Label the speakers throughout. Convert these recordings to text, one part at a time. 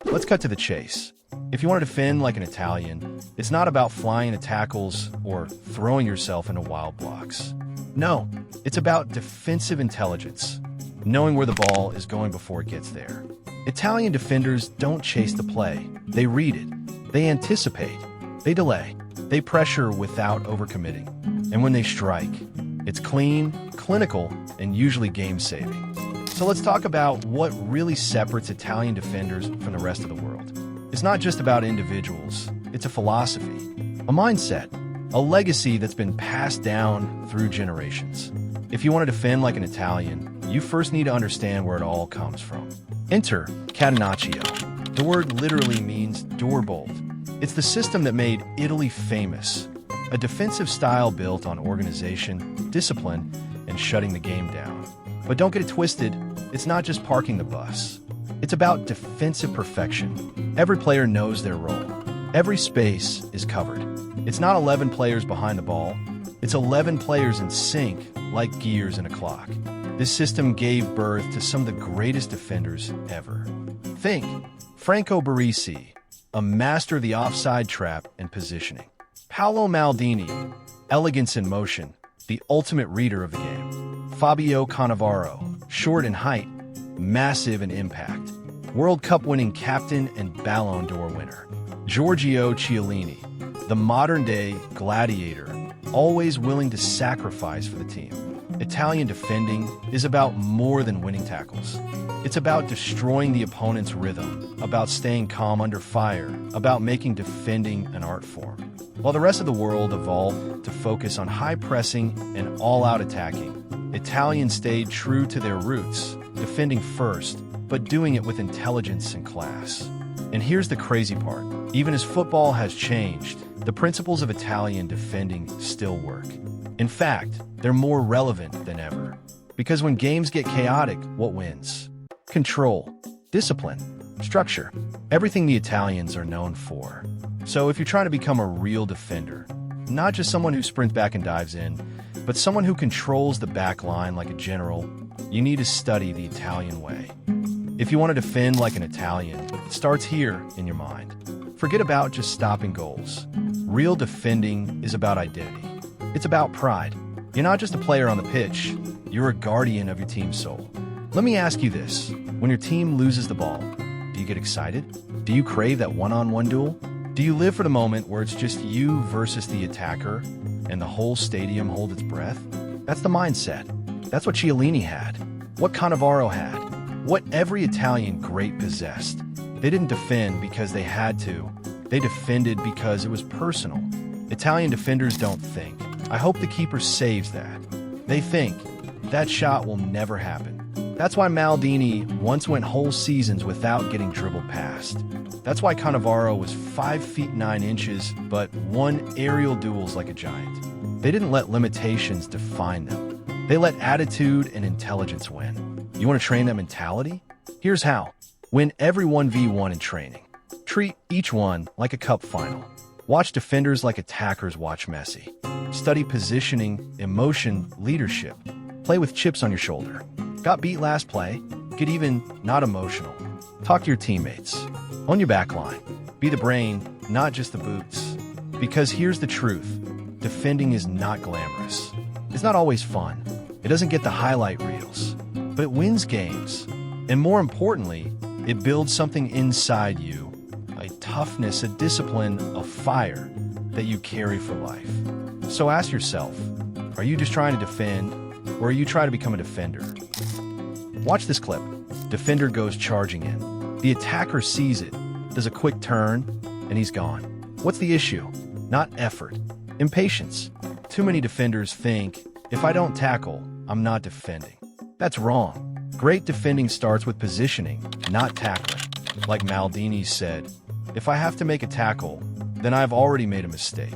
Speaker 1: Let's cut to the chase. If you want to defend like an Italian, it's not about flying to tackles or throwing yourself into wild blocks. No, it's about defensive intelligence, knowing where the ball is going before it gets there. Italian defenders don't chase the play. They read it. They anticipate. They delay. They pressure without overcommitting. And when they strike, it's clean, clinical, and usually game-saving. So let's talk about what really separates Italian defenders from the rest of the world. It's not just about individuals. It's a philosophy, a mindset, a legacy that's been passed down through generations. If you want to defend like an Italian, you first need to understand where it all comes from. Enter Catenaccio. The word literally means door bolt. It's the system that made Italy famous, a defensive style built on organization, discipline, and shutting the game down. But don't get it twisted, it's not just parking the bus. It's about defensive perfection. Every player knows their role. Every space is covered. It's not 11 players behind the ball. It's 11 players in sync, like gears in a clock. This system gave birth to some of the greatest defenders ever. Think Franco Baresi, a master of the offside trap and positioning. Paolo Maldini, elegance in motion, the ultimate reader of the game. Fabio Cannavaro, short in height, massive in impact. World Cup winning captain and Ballon d'Or winner. Giorgio Chiellini, the modern-day gladiator, always willing to sacrifice for the team. Italian defending is about more than winning tackles. It's about destroying the opponent's rhythm, about staying calm under fire, about making defending an art form. While the rest of the world evolved to focus on high pressing and all-out attacking, Italians stayed true to their roots, defending first, but doing it with intelligence and class. And here's the crazy part. Even as football has changed, the principles of Italian defending still work. In fact, they're more relevant than ever. Because when games get chaotic, what wins? Control, discipline, structure, everything the Italians are known for. So if you're trying to become a real defender, not just someone who sprints back and dives in, but someone who controls the back line like a general, you need to study the Italian way. If you want to defend like an Italian, it starts here in your mind. Forget about just stopping goals. Real defending is about identity. It's about pride. You're not just a player on the pitch, you're a guardian of your team's soul. Let me ask you this. When your team loses the ball, do you get excited? Do you crave that one-on-one duel? Do you live for the moment where it's just you versus the attacker and the whole stadium holds its breath? That's the mindset. That's what Chiellini had, what Cannavaro had, what every Italian great possessed. They didn't defend because they had to. They defended because it was personal. Italian defenders don't think, I hope the keeper saves that. They think, that shot will never happen. That's why Maldini once went whole seasons without getting dribbled past. That's why Cannavaro was 5 feet 9 inches, but won aerial duels like a giant. They didn't let limitations define them. They let attitude and intelligence win. You want to train that mentality? Here's how. Win every 1v1 in training. Treat each one like a cup final. Watch defenders like attackers watch Messi. Study positioning, emotion, leadership. Play with chips on your shoulder. Got beat last play? Get even, not emotional. Talk to your teammates. On your back line. Be the brain, not just the boots. Because here's the truth. Defending is not glamorous. It's not always fun. It doesn't get the highlight reels. But it wins games. And more importantly, it builds something inside you. A toughness, a discipline, a fire that you carry for life. So ask yourself, are you just trying to defend, or are you trying to become a defender? Watch this clip. Defender goes charging in. The attacker sees it, does a quick turn, and he's gone. What's the issue? Not effort. Impatience. Too many defenders think, if I don't tackle, I'm not defending. That's wrong. Great defending starts with positioning, not tackling. Like Maldini said, if I have to make a tackle, then I've already made a mistake.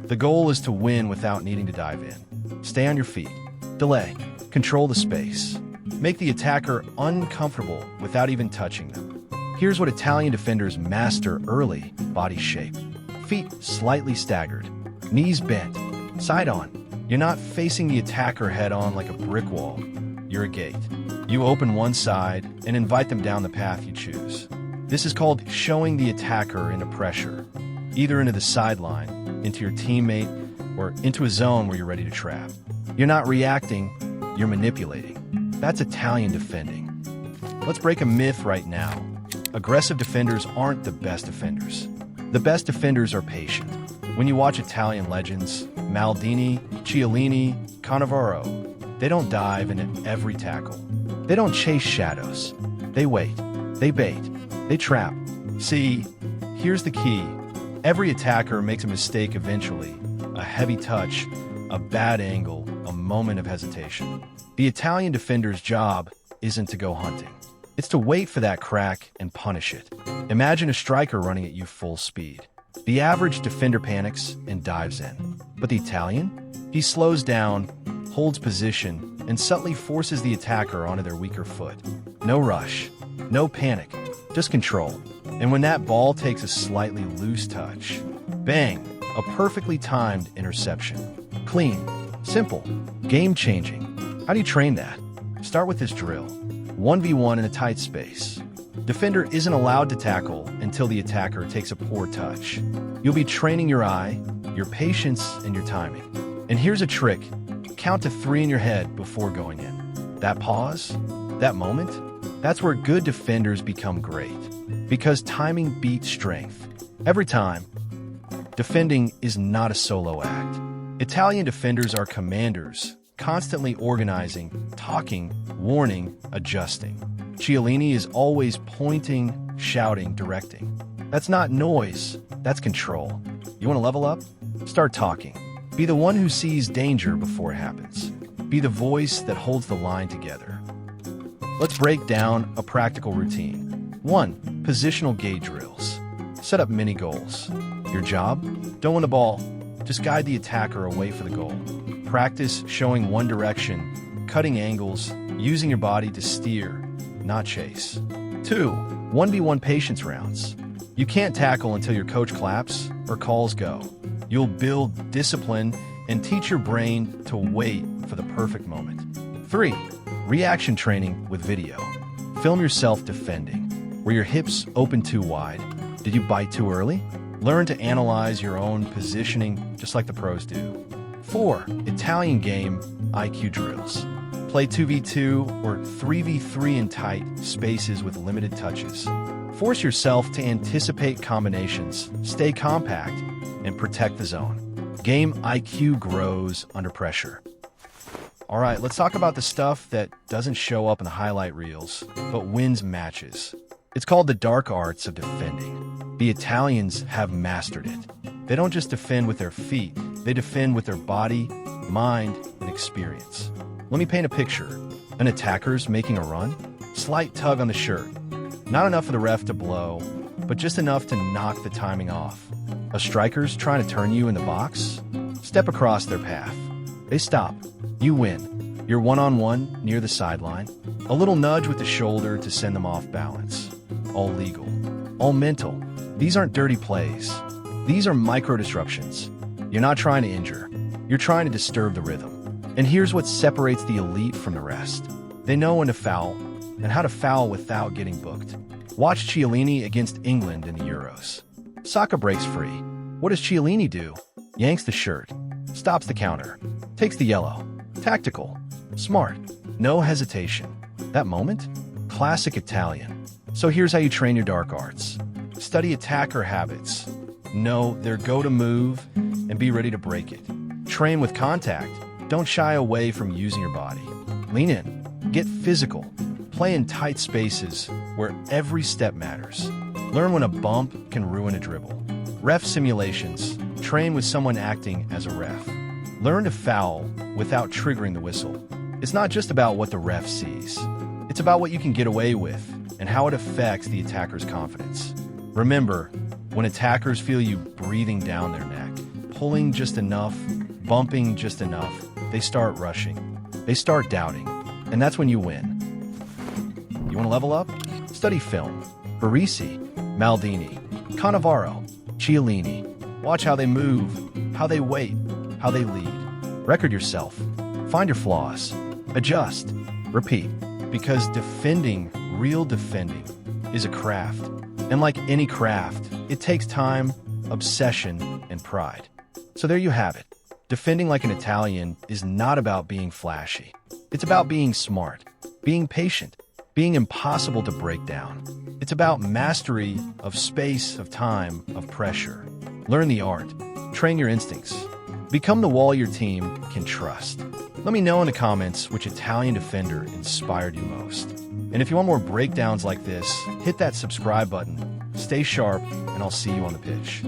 Speaker 1: The goal is to win without needing to dive in. Stay on your feet. Delay. Control the space. Make the attacker uncomfortable without even touching them. Here's what Italian defenders master early: body shape. Feet slightly staggered. Knees bent. Side on. You're not facing the attacker head on like a brick wall. You're a gate. You open one side and invite them down the path you choose. This is called showing the attacker into pressure, either into the sideline, into your teammate, or into a zone where you're ready to trap. You're not reacting, you're manipulating. That's Italian defending. Let's break a myth right now. Aggressive defenders aren't the best defenders. The best defenders are patient. When you watch Italian legends, Maldini, Chiellini, Cannavaro, they don't dive into every tackle. They don't chase shadows. They wait. They bait. They trap. See, here's the key. Every attacker makes a mistake eventually. A heavy touch, a bad angle, a moment of hesitation. The Italian defender's job isn't to go hunting. It's to wait for that crack and punish it. Imagine a striker running at you full speed. The average defender panics and dives in. But the Italian? He slows down, holds position, and subtly forces the attacker onto their weaker foot. No rush, no panic, just control. And when that ball takes a slightly loose touch, bang, a perfectly timed interception. Clean, simple, game-changing. How do you train that? Start with this drill. 1v1 in a tight space. Defender isn't allowed to tackle until the attacker takes a poor touch. You'll be training your eye, your patience, and your timing. And here's a trick. Count to 3 in your head before going in. That pause, that moment, that's where good defenders become great. Because timing beats strength. Every time. Defending is not a solo act. Italian defenders are commanders, constantly organizing, talking, warning, adjusting. Chiellini is always pointing, shouting, directing. That's not noise, that's control. You want to level up? Start talking. Be the one who sees danger before it happens. Be the voice that holds the line together. Let's break down a practical routine. 1. Positional gate drills. Set up mini goals. Your job? Don't win the ball. Just guide the attacker away for the goal. Practice showing one direction, cutting angles, using your body to steer, not chase. 2. 1v1 patience rounds. You can't tackle until your coach claps or calls go. You'll build discipline and teach your brain to wait for the perfect moment. 3. Reaction training with video. Film yourself defending. Were your hips open too wide? Did you bite too early? Learn to analyze your own positioning just like the pros do. 4. Italian game IQ drills. Play 2v2 or 3v3 in tight spaces with limited touches. Force yourself to anticipate combinations, stay compact, and protect the zone. Game IQ grows under pressure. All right, let's talk about the stuff that doesn't show up in the highlight reels, but wins matches. It's called the dark arts of defending. The Italians have mastered it. They don't just defend with their feet, they defend with their body, mind, and experience. Let me paint a picture. An attacker's making a run, slight tug on the shirt. Not enough for the ref to blow, but just enough to knock the timing off. A striker's trying to turn you in the box, step across their path. They stop. You win. You're one-on-one near the sideline. A little nudge with the shoulder to send them off balance. All legal. All mental. These aren't dirty plays. These are micro-disruptions. You're not trying to injure. You're trying to disturb the rhythm. And here's what separates the elite from the rest. They know when to foul, and how to foul without getting booked. Watch Chiellini against England in the Euros. Saka breaks free. What does Chiellini do? Yanks the shirt. Stops the counter. Takes the yellow. Tactical. Smart. No hesitation. That moment? Classic Italian. So here's how you train your dark arts. Study attacker habits. Know their go-to move and be ready to break it. Train with contact. Don't shy away from using your body. Lean in. Get physical. Play in tight spaces where every step matters. Learn when a bump can ruin a dribble. Ref simulations. Train with someone acting as a ref. Learn to foul without triggering the whistle. It's not just about what the ref sees. It's about what you can get away with and how it affects the attacker's confidence. Remember, when attackers feel you breathing down their neck, pulling just enough, bumping just enough, they start rushing. They start doubting. And that's when you win. You want to level up? Study film. Barisi, Maldini, Cannavaro, Chiellini. Watch how they move, how they wait, how they lead. Record yourself. Find your flaws. Adjust. Repeat. Because defending, real defending, is a craft. And like any craft, it takes time, obsession, and pride. So there you have it. Defending like an Italian is not about being flashy. It's about being smart, being patient, being impossible to break down. It's about mastery of space, of time, of pressure. Learn the art. Train your instincts. Become the wall your team can trust. Let me know in the comments which Italian defender inspired you most. And if you want more breakdowns like this, hit that subscribe button. Stay sharp, and I'll see you on the pitch.